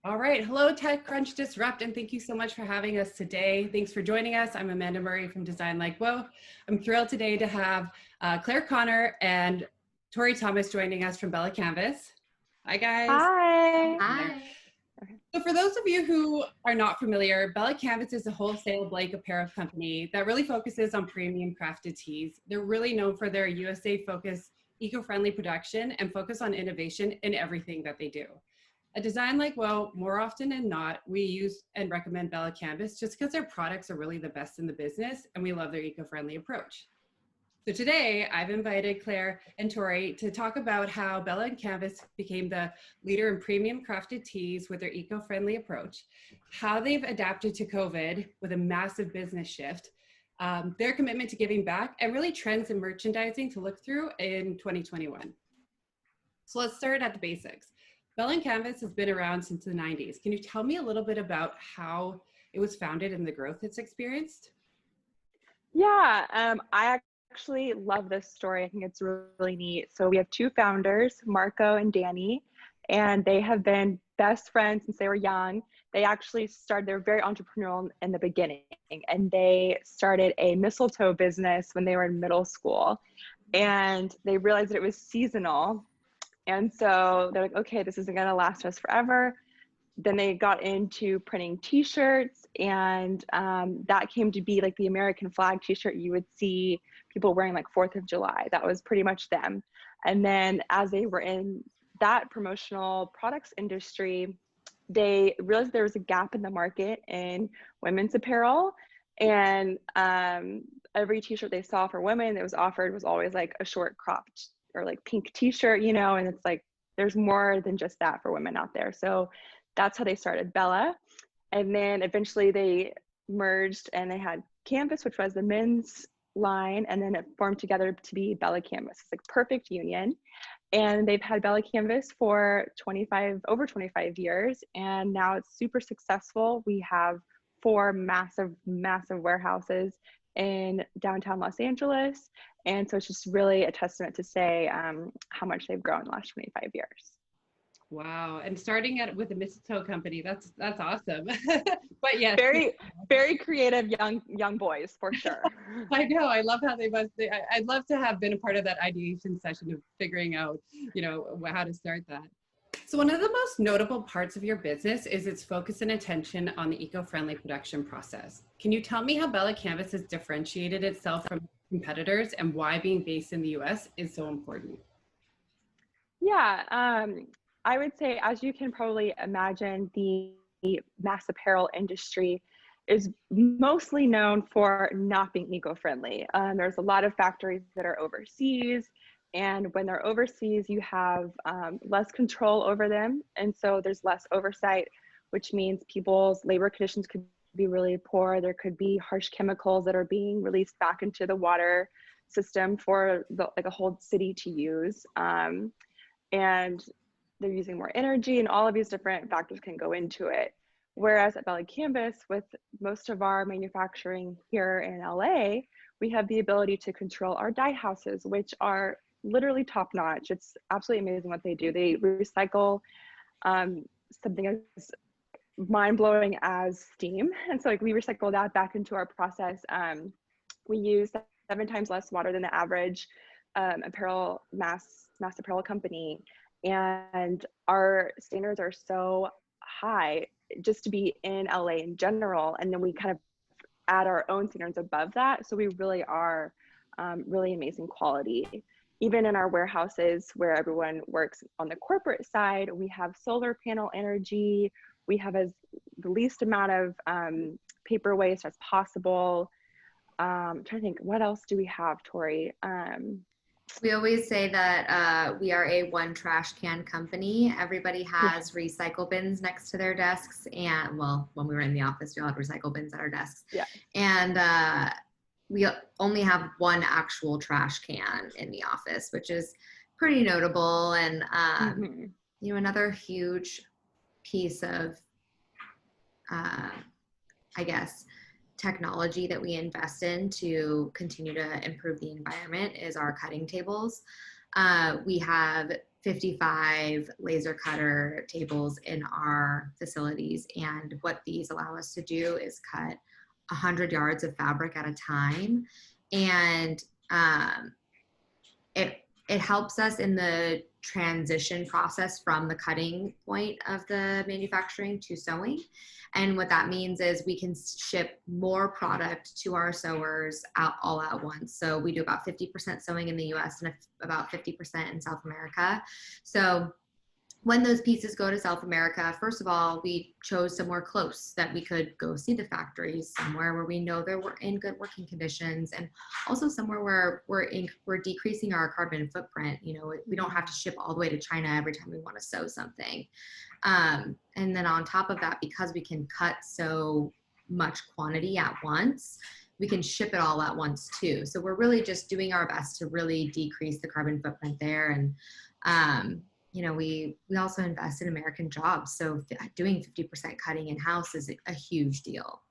All right. Hello, TechCrunch Disrupt, and thank you so much for having us today. Thanks for joining us. I'm Amanda Murray from Design Like Whoa. I'm thrilled today to have Claire Connor and Tori Thomas joining us from Bella Canvas. Hi, guys. Hi. Hi. So for those of you who are not familiar, Bella Canvas is a wholesale blank apparel company that really focuses on premium crafted tees. They're really known for their USA-focused, eco-friendly production and focus on innovation in everything that they do. At Design Like Well, more often than not, we use and recommend Bella Canvas just because their products are really the best in the business and we love their eco-friendly approach. So today I've invited Claire and Tori to talk about how Bella Canvas became the leader in premium crafted tees with their eco-friendly approach, how they've adapted to COVID with a massive business shift, their commitment to giving back, and really trends in merchandising to look through in 2021. So let's start at the basics. Bella Canvas has been around since the 90s. Can you tell me a little bit about how it was founded and the growth it's experienced? Yeah, I actually love this story. I think it's really neat. So we have two founders, Marco and Danny, and they have been best friends since they were young. They were very entrepreneurial in the beginning, and they started a mistletoe business when they were in middle school. And they realized that it was seasonal. And so they're like, okay, this isn't gonna last us forever. Then they got into printing t-shirts, and that came to be like the American flag t-shirt you would see people wearing like 4th of July. That was pretty much them. And then as they were in that promotional products industry, they realized there was a gap in the market in women's apparel. And every t-shirt they saw for women that was offered was always like a short cropped or like pink t-shirt, and it's like there's more than just that for women out there. So that's how they started Bella. And then eventually they merged and they had Canvas, which was the men's line, and then it formed together to be Bella Canvas. It's like perfect union. And they've had Bella Canvas for over 25 years, and now it's super successful. We have 4 massive warehouses in downtown Los Angeles. And so it's just really a testament to say how much they've grown in the last 25 years. Wow, and starting with a mistletoe company, that's awesome. But yes, very creative young boys for sure. I know. I love how I'd love to have been a part of that ideation session of figuring out, how to start that. So one of the most notable parts of your business is its focus and attention on the eco-friendly production process. Can you tell me how Bella Canvas has differentiated itself from competitors and why being based in the US is so important? Yeah, I would say, as you can probably imagine, the mass apparel industry is mostly known for not being eco-friendly. There's a lot of factories that are overseas, and when they're overseas, you have less control over them, and so there's less oversight, which means people's labor conditions could be really poor. There could be harsh chemicals that are being released back into the water system for like a whole city to use. And they're using more energy, and all of these different factors can go into it. Whereas at Bella Canvas, with most of our manufacturing here in LA, we have the ability to control our dye houses, which are literally top notch. It's absolutely amazing what they do. They recycle something as mind blowing as steam. And so like we recycle that back into our process. We use 7 times less water than the average mass apparel company. And our standards are so high just to be in LA in general. And then we kind of add our own standards above that. So we really are really amazing quality. Even in our warehouses where everyone works on the corporate side, we have solar panel energy. We have the least amount of paper waste as possible. I'm trying to think, what else do we have, Tori? We always say that we are a one trash can company. Everybody has recycle bins next to their desks. And well, when we were in the office, we all had recycle bins at our desks. Yeah. And we only have one actual trash can in the office, which is pretty notable. And, another huge piece of, I guess, technology that we invest in to continue to improve the environment is our cutting tables. We have 55 laser cutter tables in our facilities. And what these allow us to do is cut 100 yards of fabric at a time. And it helps us in the transition process from the cutting point of the manufacturing to sewing. And what that means is we can ship more product to our sewers all at once. So we do about 50% sewing in the US and about 50% in South America. So when those pieces go to South America, first of all, we chose somewhere close that we could go see the factories, somewhere where we know they're in good working conditions, and also somewhere where we're decreasing our carbon footprint. You know, we don't have to ship all the way to China every time we want to sew something. And then on top of that, because we can cut so much quantity at once, we can ship it all at once too. So we're really just doing our best to really decrease the carbon footprint there. And you know, we also invest in American jobs. So doing 50% cutting in-house is a huge deal.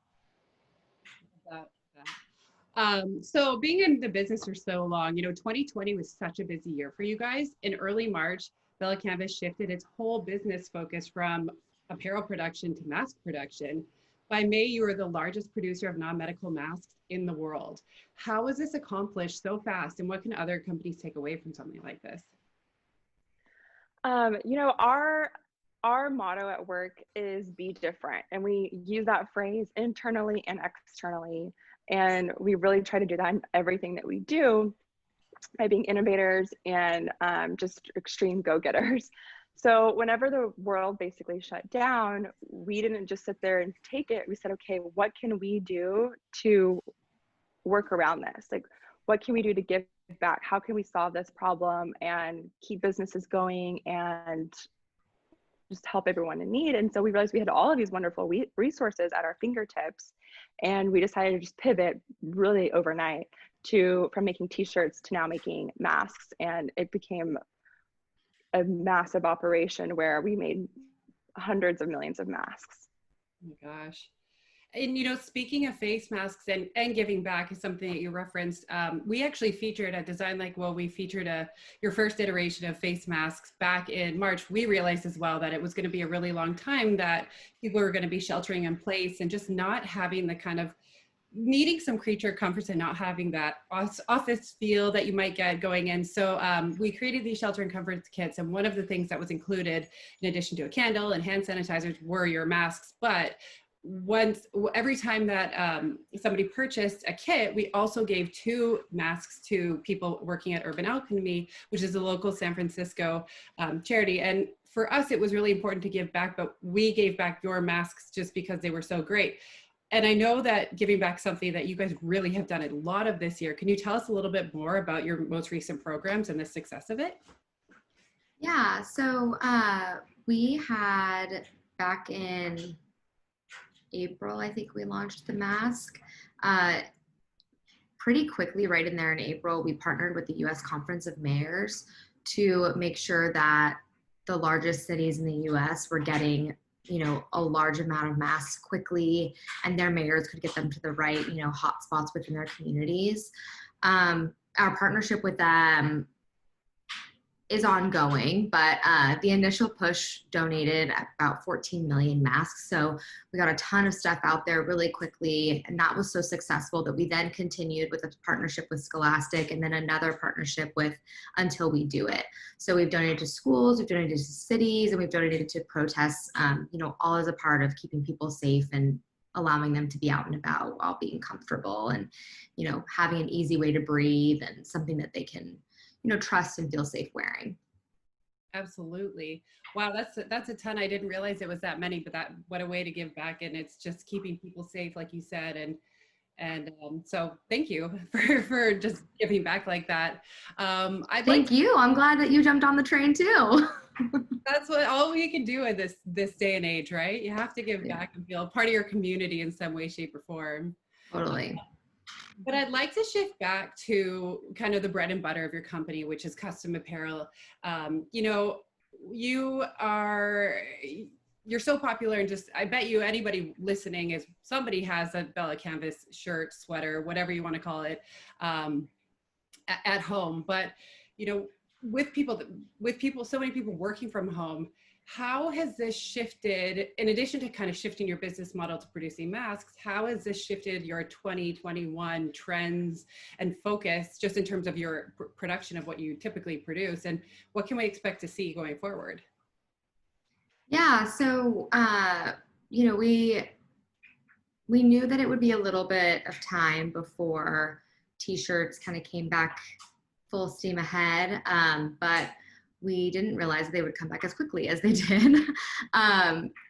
So being in the business for so long, you know, 2020 was such a busy year for you guys. In early March, Bella Canvas shifted its whole business focus from apparel production to mask production. By May, you were the largest producer of non-medical masks in the world. How was this accomplished so fast, and what can other companies take away from something like this? You know, our motto at work is be different, and we use that phrase internally and externally, and we really try to do that in everything that we do by being innovators and just extreme go-getters. So whenever the world basically shut down, we didn't just sit there and take it. We said, okay, what can we do to work around this? Like, what can we do to give back? How can we solve this problem and keep businesses going and just help everyone in need? And so we realized we had all of these wonderful resources at our fingertips, and we decided to just pivot really overnight from making t-shirts to now making masks. And it became a massive operation where we made hundreds of millions of masks. Oh my gosh. And, you know, speaking of face masks and giving back is something that you referenced. We actually featured at Design Like Woe, we featured your first iteration of face masks back in March. We realized as well that it was going to be a really long time that people were going to be sheltering in place and just not having the kind of needing some creature comforts and not having that office feel that you might get going in. So we created these shelter and comforts kits. And one of the things that was included, in addition to a candle and hand sanitizers, were your masks. But every time that somebody purchased a kit, we also gave 2 masks to people working at Urban Alchemy, which is a local San Francisco charity. And for us, it was really important to give back, but we gave back your masks just because they were so great. And I know that giving back is something that you guys really have done a lot of this year. Can you tell us a little bit more about your most recent programs and the success of it? Yeah, so we had back in April, I think we launched the mask. Pretty quickly, right in there in April, we partnered with the US Conference of Mayors to make sure that the largest cities in the US were getting, you know, a large amount of masks quickly, and their mayors could get them to the right, you know, hot spots within their communities. Our partnership with them is ongoing, but the initial push donated about 14 million masks. So we got a ton of stuff out there really quickly. And that was so successful that we then continued with a partnership with Scholastic and then another partnership with Until We Do It. So we've donated to schools, we've donated to cities, and we've donated to protests, you know, all as a part of keeping people safe and allowing them to be out and about while being comfortable and, you know, having an easy way to breathe and something that they can, you know, trust and feel safe wearing. Absolutely. Wow, that's a ton. I didn't realize it was that many, but what a way to give back. And it's just keeping people safe, like you said. And so thank you for just giving back like that. Thank you. I'm glad that you jumped on the train too. That's what all we can do in this day and age, right? You have to give back and feel part of your community in some way, shape, or form. Totally. But I'd like to shift back to kind of the bread and butter of your company, which is custom apparel. You know, you're so popular, and just, I bet you anybody listening somebody has a Bella Canvas shirt, sweater, whatever you want to call it, at home. But, you know, with people, so many people working from home, how has this shifted, in addition to kind of shifting your business model to producing masks, how has this shifted your 2021 trends and focus just in terms of your production of what you typically produce? And what can we expect to see going forward? Yeah, so, we knew that it would be a little bit of time before t-shirts kind of came back full steam ahead, but we didn't realize they would come back as quickly as they did.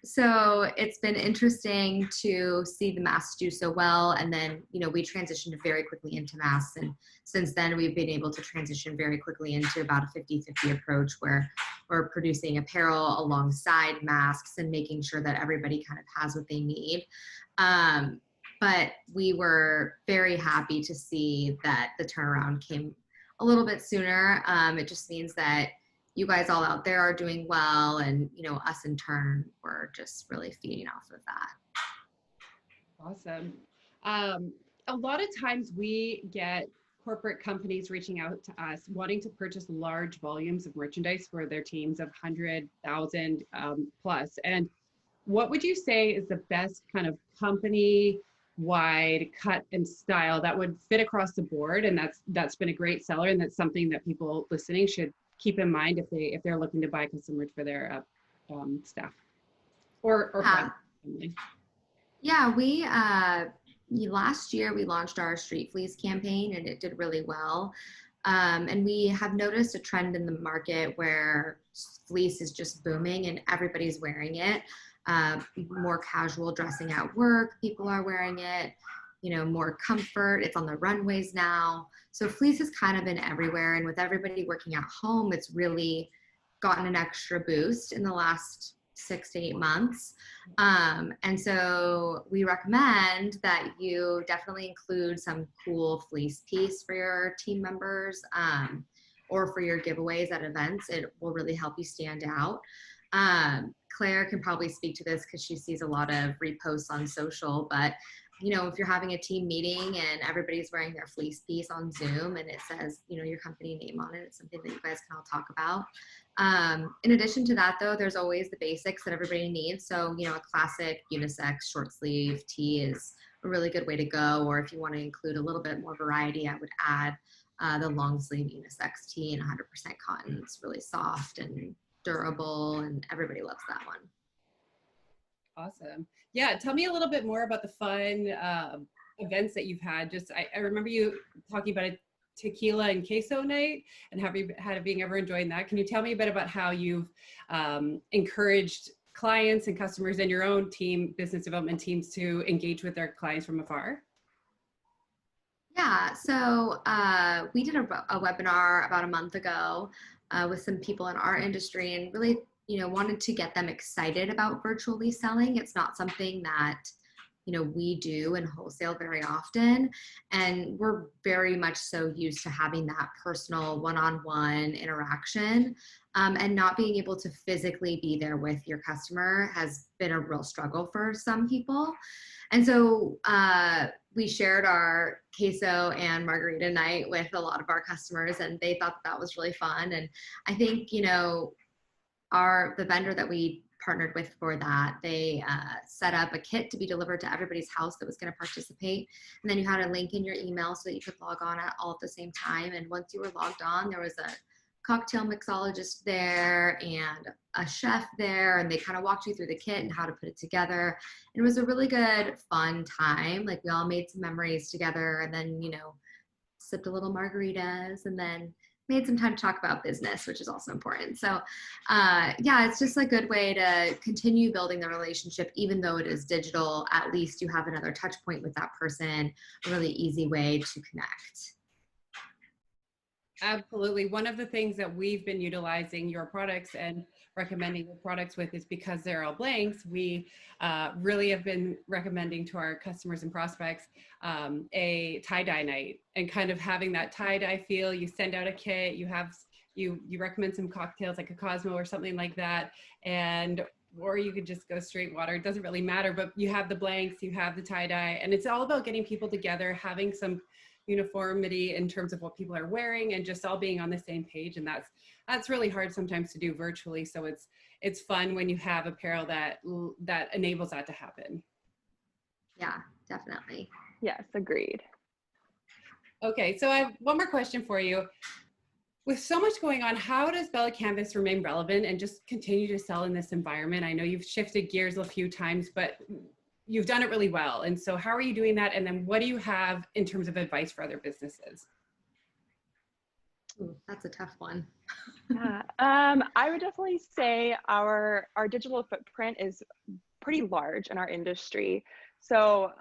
So it's been interesting to see the masks do so well. And then, we transitioned very quickly into masks. And since then, we've been able to transition very quickly into about a 50-50 approach where we're producing apparel alongside masks and making sure that everybody kind of has what they need. But we were very happy to see that the turnaround came a little bit sooner. It just means that you guys all out there are doing well, and us in turn, we're just really feeding off of that. Awesome. A lot of times we get corporate companies reaching out to us wanting to purchase large volumes of merchandise for their teams of 100,000 plus. And what would you say is the best kind of company wide cut and style that would fit across the board? And that's been a great seller, and that's something that people listening should keep in mind if they're looking to buy custom merch for their staff or family. Yeah, we last year we launched our Street Fleece campaign, and it did really well. And we have noticed a trend in the market where fleece is just booming and everybody's wearing it. More casual dressing at work, people are wearing it, more comfort. It's on the runways now. So fleece has kind of been everywhere. And with everybody working at home, it's really gotten an extra boost in the last 6 to 8 months. And so we recommend that you definitely include some cool fleece piece for your team members, or for your giveaways at events. It will really help you stand out. Claire can probably speak to this because she sees a lot of reposts on social, but if you're having a team meeting and everybody's wearing their fleece piece on Zoom and it says, your company name on it, it's something that you guys can all talk about. In addition to that, though, there's always the basics that everybody needs. So, a classic unisex short sleeve tee is a really good way to go. Or if you want to include a little bit more variety, I would add the long sleeve unisex tee in 100% cotton. It's really soft and durable, and everybody loves that one. Awesome. Yeah, tell me a little bit more about the fun events that you've had. I remember you talking about a tequila and queso night, and have you ever enjoying that? Can you tell me a bit about how you've encouraged clients and customers in your own team, business development teams, to engage with their clients from afar? Yeah, so we did a webinar about a month ago with some people in our industry, and really, wanted to get them excited about virtually selling. It's not something that, we do in wholesale very often. And we're very much so used to having that personal one-on-one interaction, and not being able to physically be there with your customer has been a real struggle for some people. And so we shared our queso and margarita night with a lot of our customers, and they thought that was really fun. And I think, the vendor that we partnered with for that, they set up a kit to be delivered to everybody's house that was going to participate. And then you had a link in your email so that you could log on all at the same time. And once you were logged on, there was a cocktail mixologist there and a chef there, and they kind of walked you through the kit and how to put it together. And it was a really good, fun time. Like, we all made some memories together, and then, sipped a little margaritas, and then made some time to talk about business, which is also important. So yeah, it's just a good way to continue building the relationship. Even though it is digital, at least you have another touch point with that person, a really easy way to connect. Absolutely. One of the things that we've been utilizing your products and recommending your products with is because they're all blanks. We really have been recommending to our customers and prospects a tie-dye night, and kind of having that tie-dye feel. You send out a kit, you recommend some cocktails like a Cosmo or something like that, or you could just go straight water. It doesn't really matter, but you have the blanks, you have the tie-dye, and it's all about getting people together, having some uniformity in terms of what people are wearing and just all being on the same page. And that's really hard sometimes to do virtually. So it's fun when you have apparel that enables that to happen. Yeah, definitely. Yes, agreed. Okay, so I have one more question for you. With so much going on, how does Bella Canvas remain relevant and just continue to sell in this environment? I know you've shifted gears a few times, but you've done it really well. And so how are you doing that? And then what do you have in terms of advice for other businesses? Ooh, that's a tough one. Yeah, I would definitely say our digital footprint is pretty large in our industry. So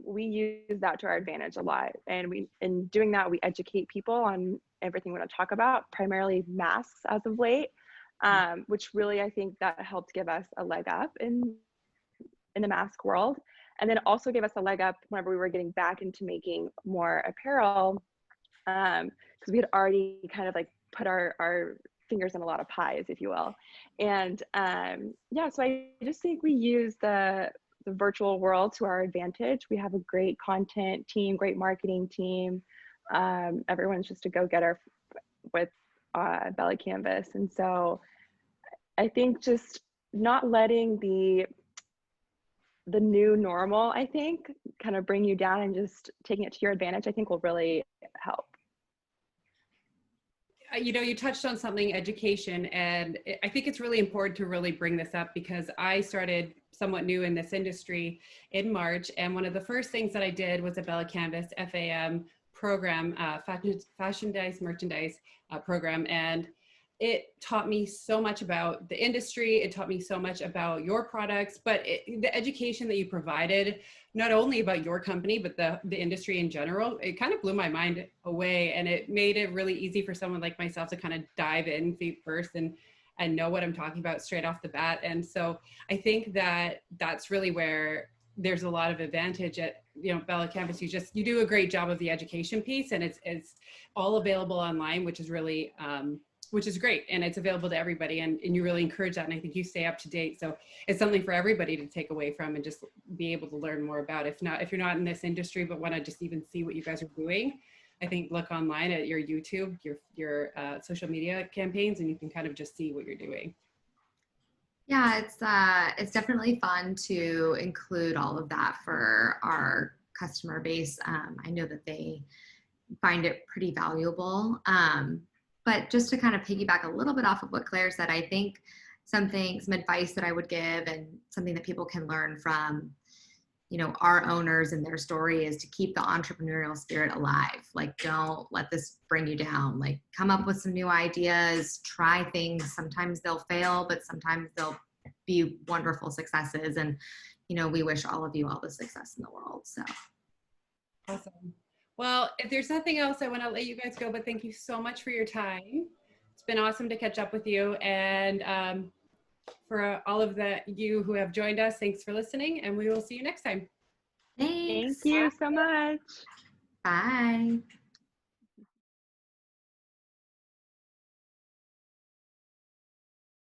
we use that to our advantage a lot. And in doing that, we educate people on everything we want to talk about, primarily masks as of late, which really, I think that helped give us a leg up in the mask world. And then also gave us a leg up whenever we were getting back into making more apparel, because we had already kind of like put our fingers in a lot of pies, if you will. And yeah, so I just think we use the virtual world to our advantage. We have a great content team, great marketing team. Everyone's just a go-getter with Bella Canvas. And so I think just not letting the new normal, I think, kind of bring you down and just taking it to your advantage, I think will really help. You know, you touched on something, education, and I think it's really important to really bring this up because I started somewhat new in this industry in March. And one of the first things that I did was a Bella Canvas FAM program, fashion merchandise program. And it taught me so much about the industry. It taught me so much about your products, but the education that you provided, not only about your company, but the industry in general, it kind of blew my mind away. And it made it really easy for someone like myself to kind of dive in feet first and know what I'm talking about straight off the bat. And so I think that that's really where there's a lot of advantage at, you know, Bella Canvas. You do a great job of the education piece, and it's all available online, which is really, which is great, and it's available to everybody, and you really encourage that, and I think you stay up to date. So it's something for everybody to take away from and just be able to learn more about. If you're not in this industry but want to just even see what you guys are doing, I think look online at your YouTube, your social media campaigns, and you can kind of just see what you're doing. Yeah, it's definitely fun to include all of that for our customer base. I know that they find it pretty valuable. But just to kind of piggyback a little bit off of what Claire said, I think some advice that I would give and something that people can learn from, you know, our owners and their story is to keep the entrepreneurial spirit alive. Like, don't let this bring you down. Like, come up with some new ideas, try things. Sometimes they'll fail, but sometimes they'll be wonderful successes. And, you know, we wish all of you all the success in the world. So awesome. Well, if there's nothing else, I want to let you guys go, but thank you so much for your time. It's been awesome to catch up with you. And for all of you who have joined us, thanks for listening, and we will see you next time. thanks. Thank you so much. Bye.